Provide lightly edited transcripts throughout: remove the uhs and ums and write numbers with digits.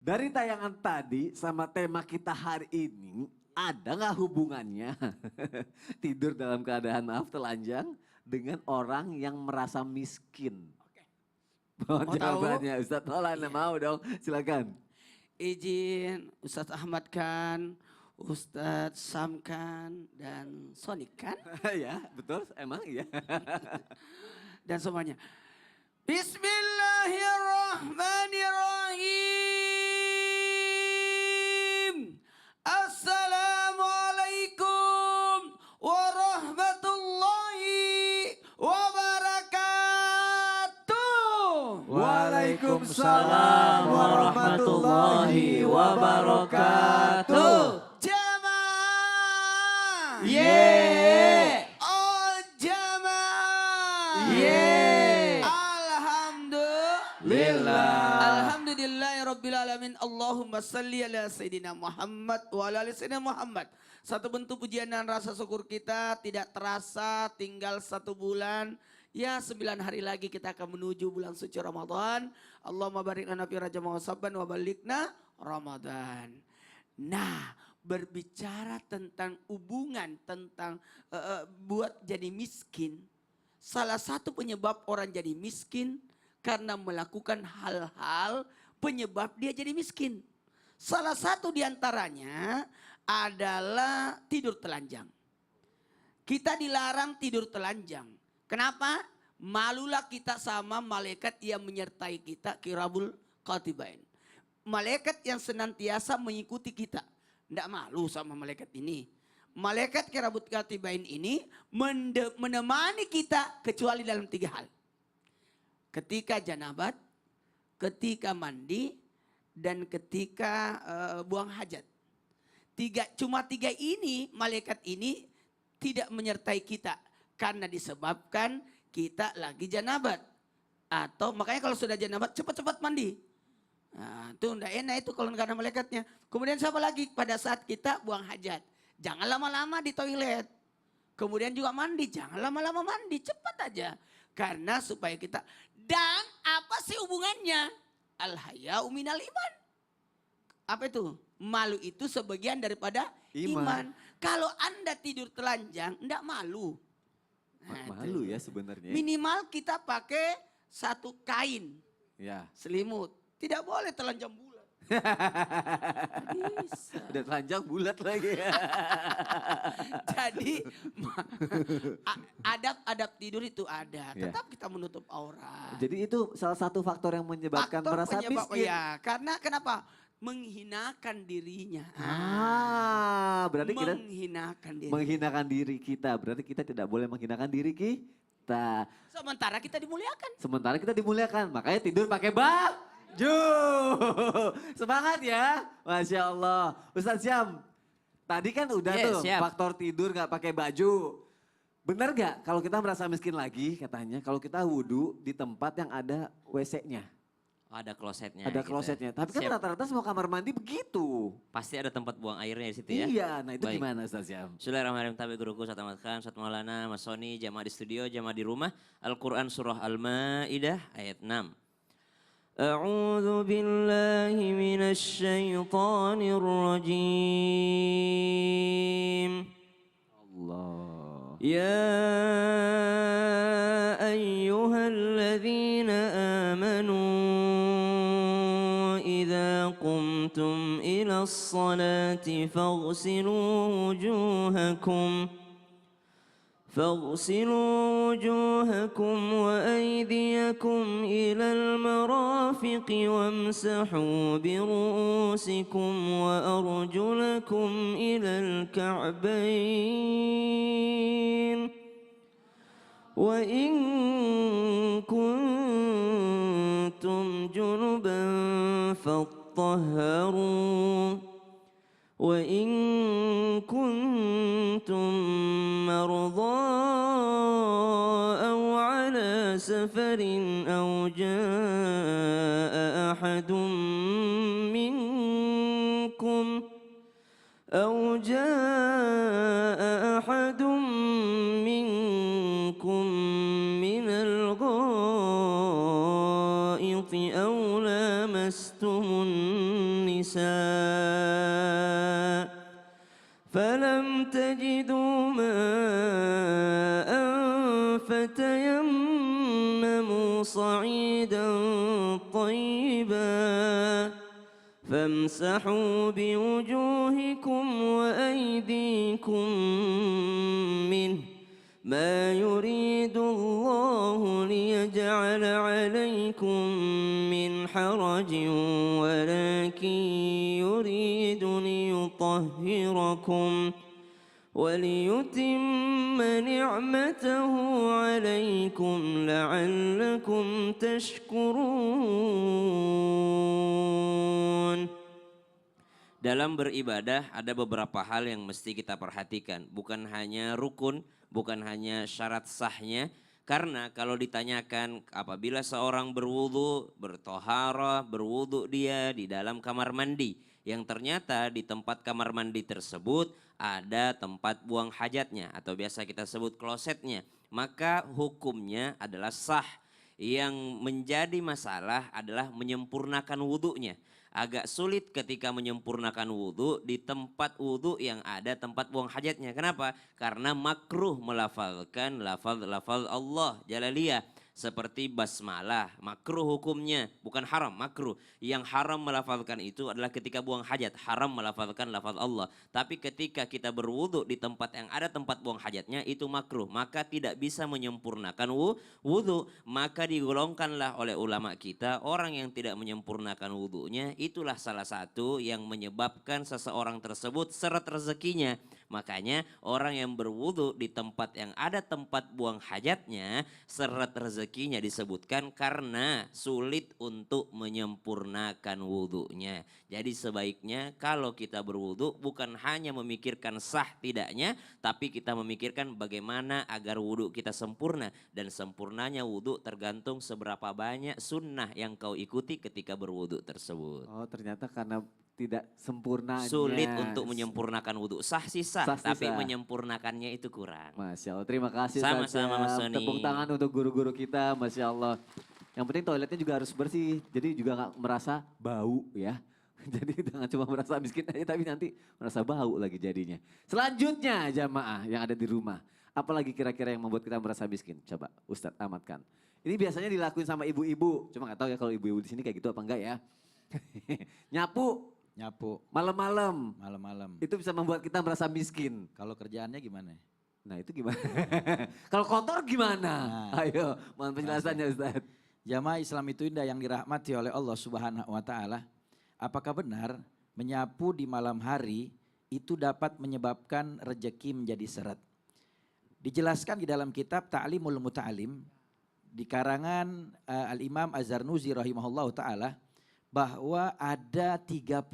Dari tayangan tadi sama tema kita hari ini, ada nggak hubungannya tidur dalam keadaan maaf telanjang dengan orang yang merasa miskin? Mohon Mau tahu? jawabannya Ustadz Maulana, Iya. mau dong, silakan. Izin Ustadz Ahmad Khan, Ustadz Sam Khan, dan Sonic Khan. Ya, betul, emang iya. Dan semuanya. Bismillahirrahmanirrahim. Assalamualaikum warahmatullahi wabarakatuh. Waalaikumsalam warahmatullahi wabarakatuh. Jamaah. Yeay. Oh jamaah. Yeay. Alhamdulillahirabbil alamin. Allahumma salli ala sayyidina Muhammad wa ala ali sayyidina Muhammad. Satu bentuk pujian dan rasa syukur kita tidak terasa tinggal 1 bulan. Ya 9 hari lagi kita akan menuju bulan suci Ramadan. Allahumma barik lana fi Rajab wa Sya'ban wa balikna Ramadan. Nah, berbicara tentang hubungan tentang buat jadi miskin. Salah satu penyebab orang jadi miskin karena melakukan hal-hal penyebab dia jadi miskin. Salah satu diantaranya adalah tidur telanjang. Kita dilarang tidur telanjang. Kenapa? Malulah kita sama malaikat yang menyertai kita, kirabul qatibain. Malaikat yang senantiasa mengikuti kita. Tidak malu sama malaikat ini. Malaikat kirabul qatibain ini menemani kita kecuali dalam 3 hal. Ketika janabat, ketika mandi, dan ketika buang hajat. Cuma 3 ini, malaikat ini tidak menyertai kita. Karena disebabkan kita lagi janabat. Atau makanya kalau sudah janabat cepat-cepat mandi. Nah, itu enggak enak itu kalau enggak ada malaikatnya. Kemudian siapa lagi pada saat kita buang hajat. Jangan lama-lama di toilet. Kemudian juga mandi, jangan lama-lama mandi, cepat aja. Karena supaya kita, dan apa sih hubungannya? Al-haya'u minal iman. Apa itu? Malu itu sebagian daripada iman. Kalau Anda tidur telanjang, enggak malu. Nah, Malu ya sebenarnya. minimal kita pakai 1 kain. Ya. Selimut. Tidak boleh telanjang bulat. Bisa. Udah telanjang bulat lagi. Jadi adab tidur itu ada. Ya. Tetap kita menutup aurat. Jadi itu salah satu faktor yang menyebabkan merasa miskin. Ya, karena kenapa? Menghinakan dirinya. Berarti kita menghinakan diri kita. Berarti kita tidak boleh menghinakan diri kita. Sementara kita dimuliakan. Makanya tidur pakai baju. Semangat ya. Masya Allah. Ustadz Syam, tadi kan udah tuh siap. faktor tidur gak pakai baju. Benar gak kalau kita merasa miskin lagi katanya, kalau kita wudhu di tempat yang ada WC-nya. Oh, ada klosetnya. Ada klosetnya. Tapi kan Siap. rata-rata semua kamar mandi begitu. Pasti ada tempat buang airnya di situ ya. Iya, nah itu Baik. gimana Ustaz Syam? Bismillahirrahmanirrahim. Tabi guruku Ustaz Ahmad Khan, Ustaz Maulana, Mas Soni, jamaah di studio, jamaah di rumah. Al-Quran surah Al-Ma'idah ayat 6. A'udzu billahi minasy syaithanir rajim. Allah. يا أيها الذين آمنوا إذا قمتم إلى الصلاة فاغسلوا وجوهكم وأيديكم إلى المرافق وامسحوا برؤوسكم وأرجلكم إلى الكعبين وإن كنتم جنبا فاطهروا وإن كنتم مرضى أو على سفر أو جاء أحد منكم من الغائط أو لامستم النساء فلم تجدوا ماء فتيمموا صعيدا طيبا فامسحوا بوجوهكم وأيديكم منه ما يريد الله ليجعل عليكم من حرج ولكن يريد ليطهركم وليتم نعمته عليكم لعلكم تشكرون. Dalam beribadah ada beberapa hal yang mesti kita perhatikan. Bukan hanya rukun, bukan hanya syarat sahnya. Karena kalau ditanyakan apabila seorang berwudu, bertoharah, berwudu dia di dalam kamar mandi. Yang ternyata di tempat kamar mandi tersebut ada tempat buang hajatnya atau biasa kita sebut klosetnya. Maka hukumnya adalah sah. Yang menjadi masalah adalah menyempurnakan wudunya. Agak sulit ketika menyempurnakan wudhu di tempat wudhu yang ada tempat buang hajatnya. Kenapa? Karena makruh melafalkan lafal-lafal Allah Jalaliyah. Seperti basmalah, makruh hukumnya, bukan haram, makruh. Yang haram melafalkan itu adalah ketika buang hajat, haram melafalkan lafal Allah. Tapi ketika kita berwudhu di tempat yang ada tempat buang hajatnya itu makruh. Maka tidak bisa menyempurnakan wudhu. Maka digolongkanlah oleh ulama kita orang yang tidak menyempurnakan wudhunya. Itulah salah satu yang menyebabkan seseorang tersebut seret rezekinya. Makanya orang yang berwudhu di tempat yang ada tempat buang hajatnya seret rezekinya disebutkan karena sulit untuk menyempurnakan wudhunya. Jadi sebaiknya kalau kita berwudhu bukan hanya memikirkan sah tidaknya, tapi kita memikirkan bagaimana agar wudhu kita sempurna. Dan sempurnanya wudhu tergantung seberapa banyak sunnah yang kau ikuti ketika berwudhu tersebut. Oh ternyata karena tidak sempurnanya. Sulit untuk menyempurnakan wudhu. Sah sih sah, tapi sah. menyempurnakan itu kurang. Masya Allah, terima kasih Sama-sama Mas Ustaz. Sony. Tepuk tangan untuk guru-guru kita, Masya Allah. Yang penting toiletnya juga harus bersih, jadi juga gak merasa bau ya. Jadi jangan cuma merasa miskin aja, tapi nanti merasa bau lagi jadinya. Selanjutnya jamaah yang ada di rumah. Apalagi kira-kira yang membuat kita merasa miskin? Coba Ustadz amatkan. Ini biasanya dilakuin sama ibu-ibu, cuma gak tahu ya kalau ibu-ibu di sini kayak gitu apa enggak ya. Nyapu. Nyapu Malam-malam. malam-malam. Itu bisa membuat kita merasa miskin. Kalau kerjaannya gimana? Nah itu gimana? Kalau kotor gimana? Nah, Ayo mohon penjelasannya Ustaz. Jamaah Islam itu indah yang dirahmati oleh Allah Subhanahu wa taala. Apakah benar menyapu di malam hari itu dapat menyebabkan rejeki menjadi seret? Dijelaskan di dalam kitab Ta'limul Muta'alim di karangan Al-Imam Az-Zarnuzi rahimahullahu taala bahwa ada 34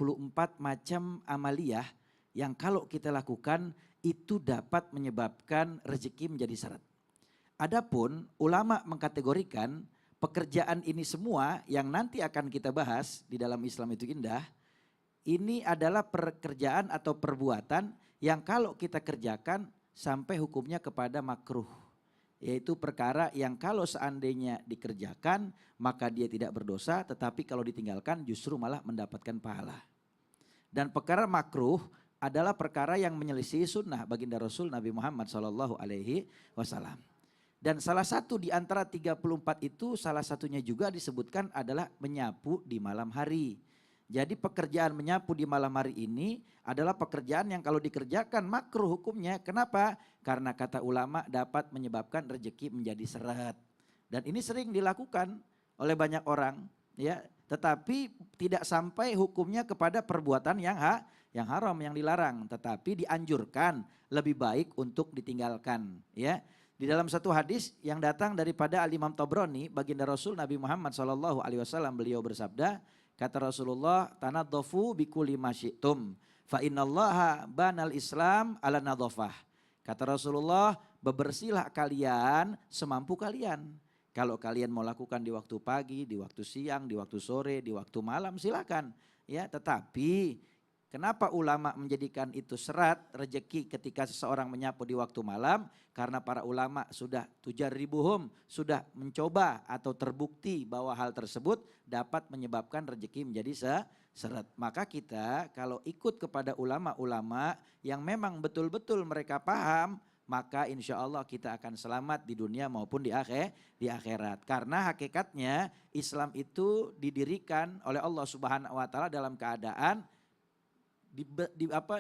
macam amaliyah yang kalau kita lakukan itu dapat menyebabkan rezeki menjadi syarat. Adapun ulama mengkategorikan pekerjaan ini semua yang nanti akan kita bahas di dalam Islam itu indah, ini adalah pekerjaan atau perbuatan yang kalau kita kerjakan sampai hukumnya kepada makruh. Yaitu perkara yang kalau seandainya dikerjakan maka dia tidak berdosa, tetapi kalau ditinggalkan justru malah mendapatkan pahala. Dan perkara makruh adalah perkara yang menyelisih sunnah baginda Rasul Nabi Muhammad SAW. Dan salah satu di antara 34 itu salah satunya juga disebutkan adalah menyapu di malam hari. Jadi pekerjaan menyapu di malam hari ini adalah pekerjaan yang kalau dikerjakan makruh hukumnya. Kenapa? Karena kata ulama dapat menyebabkan rezeki menjadi seret. Dan ini sering dilakukan oleh banyak orang, ya. Tetapi tidak sampai hukumnya kepada perbuatan yang haram, yang dilarang. Tetapi dianjurkan lebih baik untuk ditinggalkan, ya. Di dalam satu hadis yang datang daripada Al-Imam Tabrani, baginda Rasul Nabi Muhammad SAW, beliau bersabda, kata Rasulullah, tanadzafu bikulli ma syi'tum fa innallaha banal Islam ala nadzafah. Kata Rasulullah, bebersihlah kalian semampu kalian. Kalau kalian mau lakukan di waktu pagi, di waktu siang, di waktu sore, di waktu malam silakan. Ya, tetapi kenapa ulama menjadikan itu serat rezeki ketika seseorang menyapu di waktu malam? Karena para ulama sudah tujarribuhum, sudah mencoba atau terbukti bahwa hal tersebut dapat menyebabkan rezeki menjadi seret. Maka kita kalau ikut kepada ulama-ulama yang memang betul-betul mereka paham, maka insya Allah kita akan selamat di dunia maupun di akhirat. Karena hakikatnya Islam itu didirikan oleh Allah Subhanahu wa taala dalam keadaan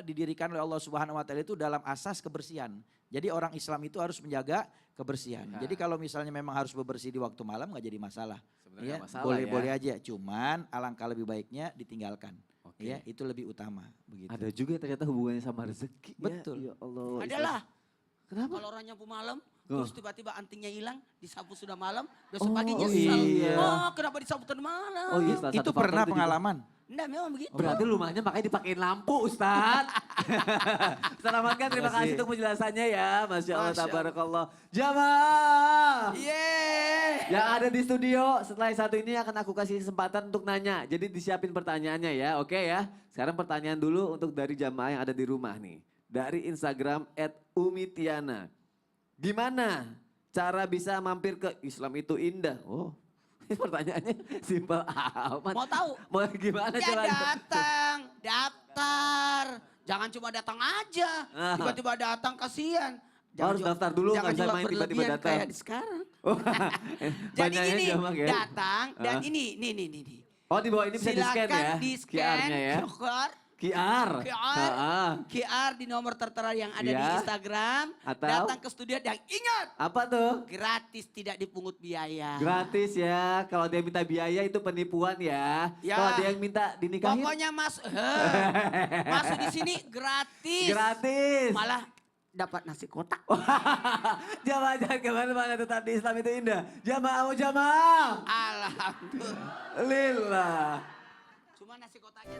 didirikan oleh Allah Subhanahu wa taala itu dalam asas kebersihan. Jadi orang Islam itu harus menjaga kebersihan. Ya. Jadi kalau misalnya memang harus bebersih di waktu malam nggak jadi masalah. Sebenarnya Ya, nggak masalah boleh-boleh ya. aja. Cuman alangkah lebih baiknya ditinggalkan. Oke. Ya, itu lebih utama begitu. Ada juga yang ternyata hubungannya sama rezeki. ya. Betul. Ya Allah. Adalah. Kenapa? Kalau orang nyapu malam, Oh. terus tiba-tiba antingnya hilang, disapu sudah malam, besok pagi Oh, nyesel. iya. Oh, kenapa disapu tadi malam? Oh iya, salah Itu satu faktor pernah juga. pengalaman. Enggak, memang begitu. Berarti rumahnya makanya dipakein lampu Ustaz. Ustaz Ahmad kan terima kasih untuk penjelasannya ya. Masya Allah, Masya Allah. tabarakallah. Jamaah Yeay. yang ada di studio setelah yang satu ini akan aku kasih kesempatan untuk nanya. Jadi disiapin pertanyaannya ya, oke ya. Sekarang pertanyaan dulu untuk dari jamaah yang ada di rumah nih. Dari Instagram @umitiana. Gimana cara bisa mampir ke Islam itu indah? Oh, ini pertanyaannya simpel amat. Mau tahu? Mau gimana Ya caranya? datang, daftar. Jangan cuma datang aja. Ah. Tiba-tiba datang kasihan. Harus daftar dulu, nggak bisa juga main tiba-tiba berlebihan datang. kayak di sekarang. Oh, Jadi banyaknya gini, jamak ya. datang dan Ah. ini. Oh di bawah ini bisa di scan Silakan ya? di-scan QR-nya ya? QR. QR. Ah. QR di nomor tertera yang ada Ya. di Instagram. Atau? Datang ke studio dan ingat, Apa tuh? gratis tidak dipungut biaya. Gratis ya. Kalau dia minta biaya itu penipuan ya. Ya. Kalau dia yang minta dinikahin. Pokoknya masuk di sini gratis. Gratis. Malah dapat nasi kotak. Jamaah jangan kemana-mana, tetap di Islam itu indah. Jamaah mau jamaah. Alhamdulillah. Lillah. Cuma nasi kotaknya.